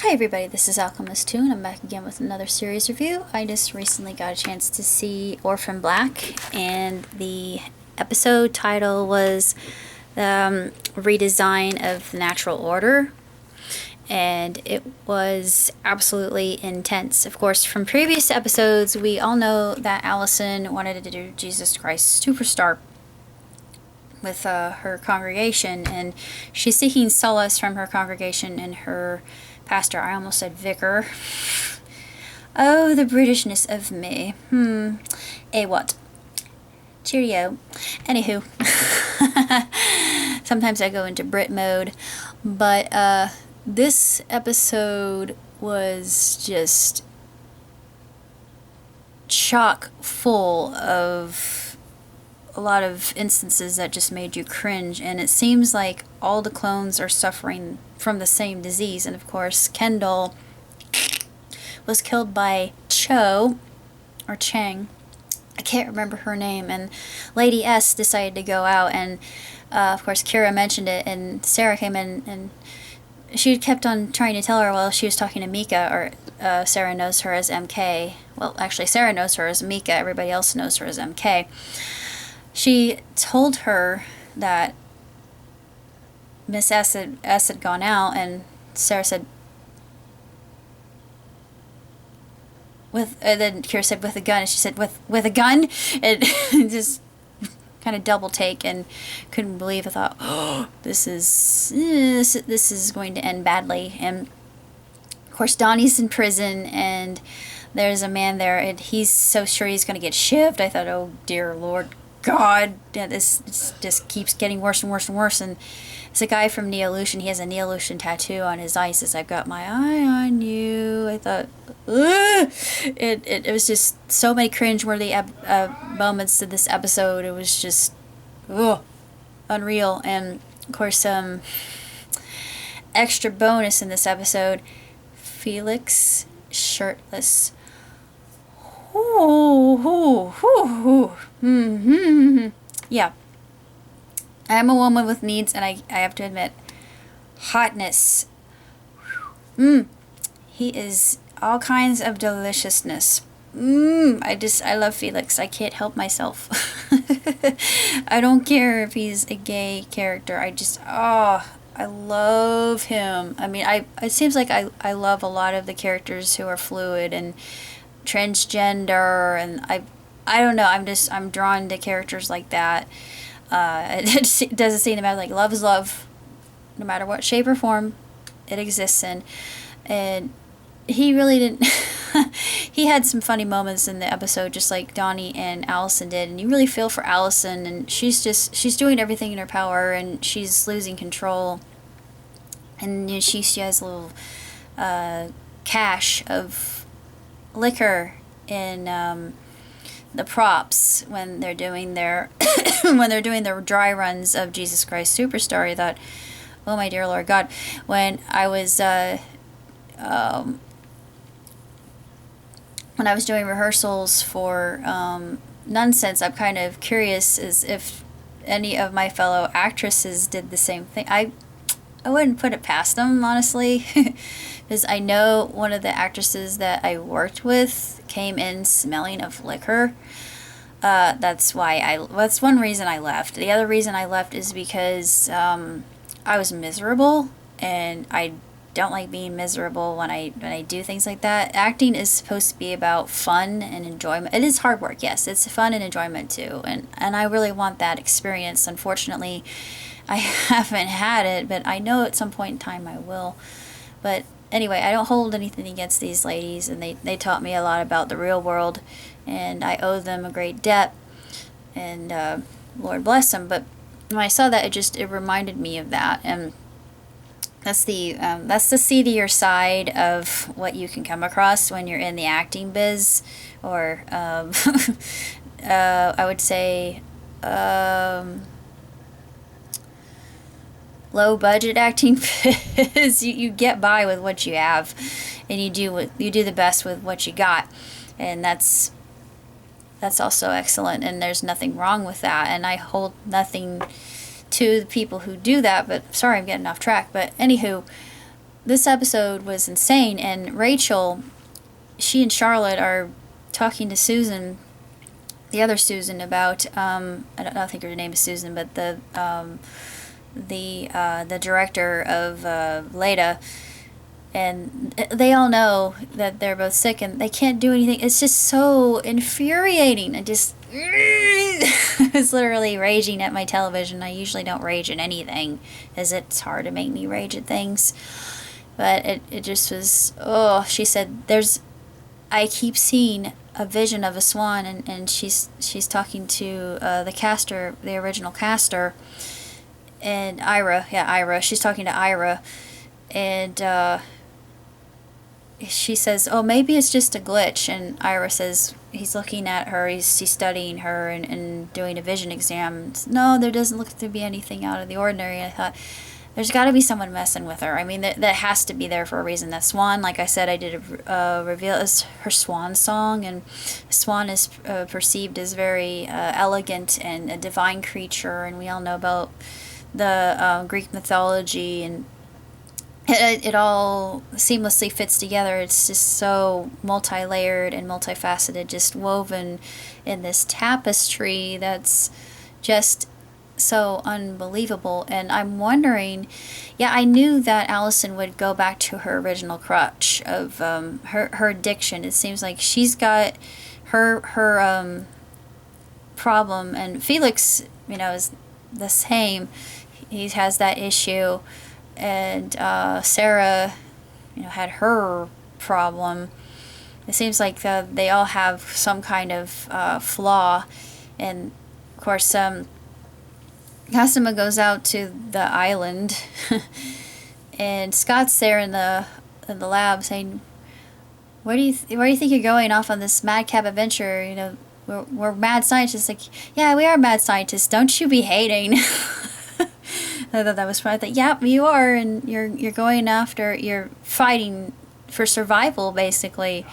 Hi everybody, this is Alchemist 2 and I'm back again with another series review. I just recently got a chance to see Orphan Black, and the episode title was Redesign of the Natural Order, and it was absolutely intense. Of course, from previous episodes, we all know that Allison wanted to do Jesus Christ Superstar with her congregation, and she's seeking solace from her congregation and her pastor. I almost said vicar. Oh, the Britishness of me. A what? Cheerio. Anywho. Sometimes I go into Brit mode. But this episode was just chock full of a lot of instances that just made you cringe, and it seems like all the clones are suffering from the same disease. And of course, Kendal was killed by Cho, or Chang, I can't remember her name, and Lady S decided to go out, and of course Kira mentioned it, and Sarah came in, and she kept on trying to tell her while she was talking to Mika, or Sarah knows her as MK. Well, actually, Sarah knows her as Mika, everybody else knows her as MK. She told her that Miss S had gone out, and Sarah said, then Kira said, with a gun, and she said, with a gun? And just kind of double take, and couldn't believe. I thought, oh, this is going to end badly. And of course, Donnie's in prison, and there's a man there, and he's so sure he's going to get shivved. I thought, oh dear Lord God, yeah, this just keeps getting worse and worse and worse. And it's a guy from Neolution. He has a Neolution tattoo on his eye. He says, "I've got my eye on you." I thought, ugh! It was just so many cringe-worthy moments to this episode. It was just, ugh, unreal. And of course, extra bonus in this episode, Felix shirtless. Yeah. I'm a woman with needs, and I have to admit, hotness. He is all kinds of deliciousness. I love Felix. I can't help myself. I don't care if he's a gay character. I love him. I mean, it seems like I love a lot of the characters who are fluid and transgender, and I don't know, I'm drawn to characters like that. It doesn't seem to matter, like, love is love, no matter what shape or form it exists in. And he really didn't he had some funny moments in the episode, just like Donnie and Allison did, and you really feel for Allison, and she's doing everything in her power, and she's losing control, and you know, she has a little cache of liquor in the props when they're doing their when they're doing their dry runs of Jesus Christ Superstar. I thought, oh my dear Lord God, when I was doing rehearsals for Nonsense, I'm kind of curious as if any of my fellow actresses did the same thing. I wouldn't put it past them, honestly, because I know one of the actresses that I worked with came in smelling of liquor. That's one reason I left. The other reason I left is because I was miserable, and I don't like being miserable when I do things like that. Acting is supposed to be about fun and enjoyment. It is hard work, yes. It's fun and enjoyment too, and I really want that experience. Unfortunately, I haven't had it, but I know at some point in time I will. But anyway, I don't hold anything against these ladies, and they taught me a lot about the real world, and I owe them a great debt, and Lord bless them. But when I saw that, it reminded me of that, and that's the seedier side of what you can come across when you're in the acting biz, or I would say low budget acting biz. You get by with what you have, and you do the best with what you got, and that's also excellent, and there's nothing wrong with that, and I hold nothing to the people who do that. But sorry, I'm getting off track. But anywho, this episode was insane, and Rachel, she and Charlotte are talking to Susan, the other Susan, about I don't think her name is Susan, but the director of Leda, and they all know that they're both sick and they can't do anything. It's just so infuriating. I just I was literally raging at my television. I usually don't rage at anything, as it's hard to make me rage at things. But it just was, oh, she said, I keep seeing a vision of a swan, and she's talking to the caster, the original caster, and Ira, she's talking to Ira, and she says, oh, maybe it's just a glitch, and Ira says, he's looking at her, he's studying her, and doing a vision exam. No, there doesn't look to be anything out of the ordinary. I thought, there's got to be someone messing with her. I mean, that has to be there for a reason. That swan, like I said, I did a reveal, is her swan song, and swan is perceived as very elegant and a divine creature, and we all know about the Greek mythology, and it all seamlessly fits together. It's just so multi-layered and multifaceted, just woven in this tapestry that's just so unbelievable. And I'm wondering, yeah, I knew that Allison would go back to her original crutch of her addiction. It seems like she's got her problem, and Felix, is the same. He has that issue, and Sarah, had her problem. It seems like they all have some kind of flaw, and of course, Cosima goes out to the island, and Scott's there in the lab saying, "Where do you think you're going off on this madcap adventure? We're mad scientists." Like, yeah, we are mad scientists. Don't you be hating. I thought that was fun. I thought, yep, you are, and you're going after, you're fighting for survival, basically.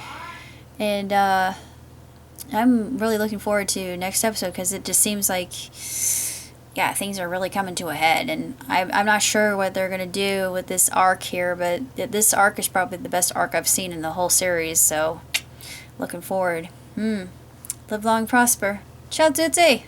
And I'm really looking forward to next episode, because it just seems like, yeah, things are really coming to a head, and I'm not sure what they're gonna do with this arc here, but this arc is probably the best arc I've seen in the whole series. So, looking forward. Live long, prosper. Ciao, Tutti.